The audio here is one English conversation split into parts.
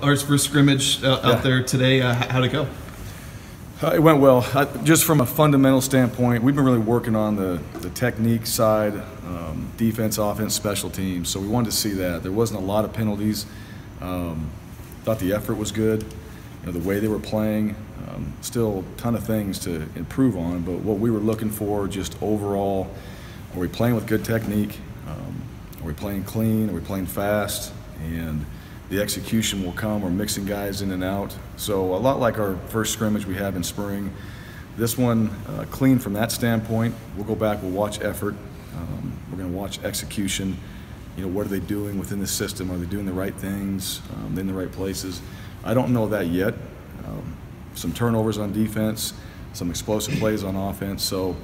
Ours first scrimmage out there today. How'd it go? It went well. Just from a fundamental standpoint, we've been really working on the technique side, defense, offense, special teams. So we wanted to see that. There wasn't a lot of penalties. Thought the effort was good. The way they were playing, still a ton of things to improve on. But what we were looking for, just overall, are we playing with good technique? Are we playing clean? Are we playing fast? And the execution will come. We're mixing guys in and out. So a lot like our first scrimmage we have in spring. This one, clean from that standpoint. We'll go back, we'll watch effort. We're going to watch execution. What are they doing within the system? Are they doing the right things in the right places? I don't know that yet. Some turnovers on defense, some explosive plays on offense. So,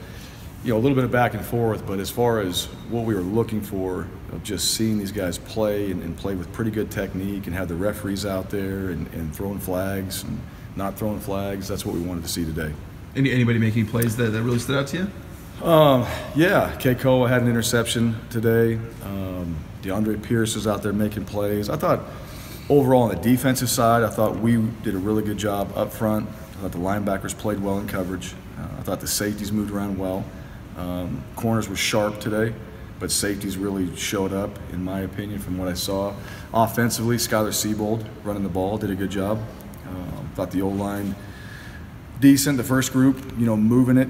a little bit of back and forth, but as far as what we were looking for, of just seeing these guys play and play with pretty good technique and have the referees out there and throwing flags and not throwing flags, that's what we wanted to see today. Anybody making plays that really stood out to you? Yeah, Keikoa had an interception today. DeAndre Pierce is out there making plays. I thought overall on the defensive side, I thought we did a really good job up front. I thought the linebackers played well in coverage. I thought the safeties moved around well. Corners were sharp today, but safeties really showed up, in my opinion, from what I saw. Offensively, Skylar Seabold running the ball did a good job. Thought the O-line decent. The first group, moving it,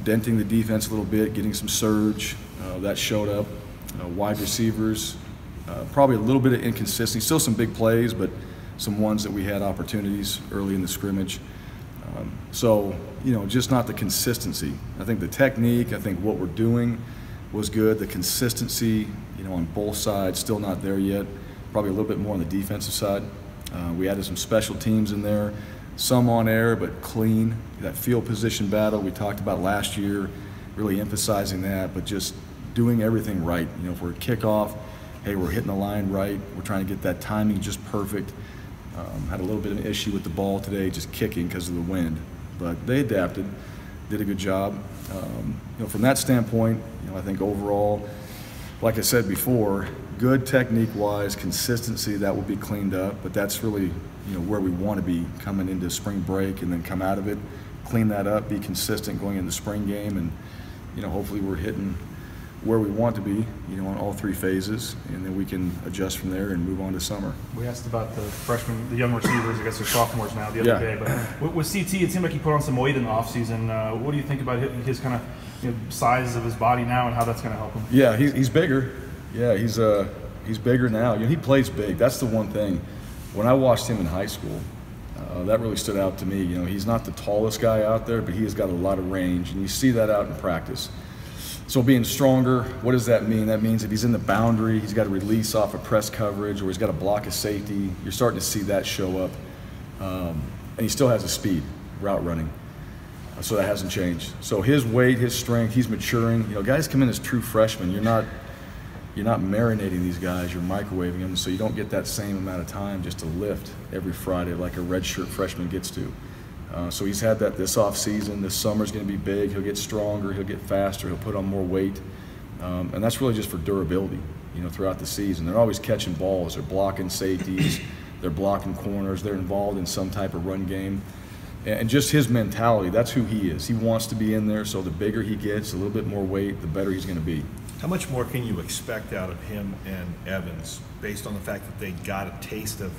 denting the defense a little bit, getting some surge. That showed up. Wide receivers, probably a little bit of inconsistency. Still some big plays, but some ones that we had opportunities early in the scrimmage. So, just not the consistency. I think the technique, I think what we're doing was good. The consistency, on both sides, still not there yet. Probably a little bit more on the defensive side. We added some special teams in there, some on air, but clean. That field position battle we talked about last year, really emphasizing that, but just doing everything right. If we're kickoff, hey, we're hitting the line right. We're trying to get that timing just perfect. Had a little bit of an issue with the ball today, just kicking because of the wind. But they adapted, did a good job. From that standpoint, I think overall, like I said before, good technique-wise, consistency, that will be cleaned up. But that's really, where we want to be coming into spring break and then come out of it, clean that up, be consistent going into the spring game, and hopefully we're hitting where we want to be, on all three phases, and then we can adjust from there and move on to summer. We asked about the freshmen, the young receivers, I guess they're sophomores now, the other day, but with CT, it seemed like he put on some weight in the offseason. What do you think about his kind of size of his body now and how that's going to help him? Yeah, he's bigger. Yeah, he's bigger now. He plays big. That's the one thing. When I watched him in high school, that really stood out to me. He's not the tallest guy out there, but he has got a lot of range, and you see that out in practice. So being stronger, what does that mean? That means if he's in the boundary, he's got to release off of press coverage, or he's got to block a safety. You're starting to see that show up. And he still has a speed, route running. So that hasn't changed. So his weight, his strength, he's maturing. Guys come in as true freshmen. You're not marinating these guys, you're microwaving them, so you don't get that same amount of time just to lift every Friday like a redshirt freshman gets to. So he's had that this off season. This summer's going to be big. He'll get stronger. He'll get faster. He'll put on more weight, and that's really just for durability. Throughout the season, they're always catching balls. They're blocking safeties. They're blocking corners. They're involved in some type of run game, and just his mentality. That's who he is. He wants to be in there. So the bigger he gets, a little bit more weight, the better he's going to be. How much more can you expect out of him and Evans, based on the fact that they got a taste of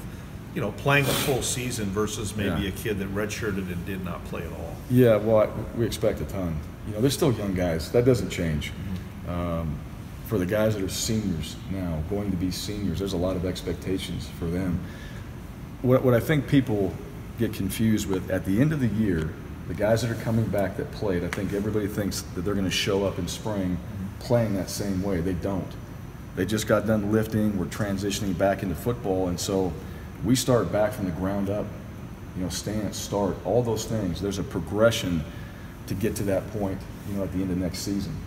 playing a full season versus maybe a kid that redshirted and did not play at all? Yeah, well, we expect a ton. They're still young guys. That doesn't change. For the guys that are seniors now, going to be seniors, there's a lot of expectations for them. What I think people get confused with, at the end of the year, the guys that are coming back that played, I think everybody thinks that they're going to show up in spring playing that same way. They don't. They just got done lifting. We're transitioning back into football, and so we start back from the ground up, stance, start, all those things. There's a progression to get to that point, at the end of next season.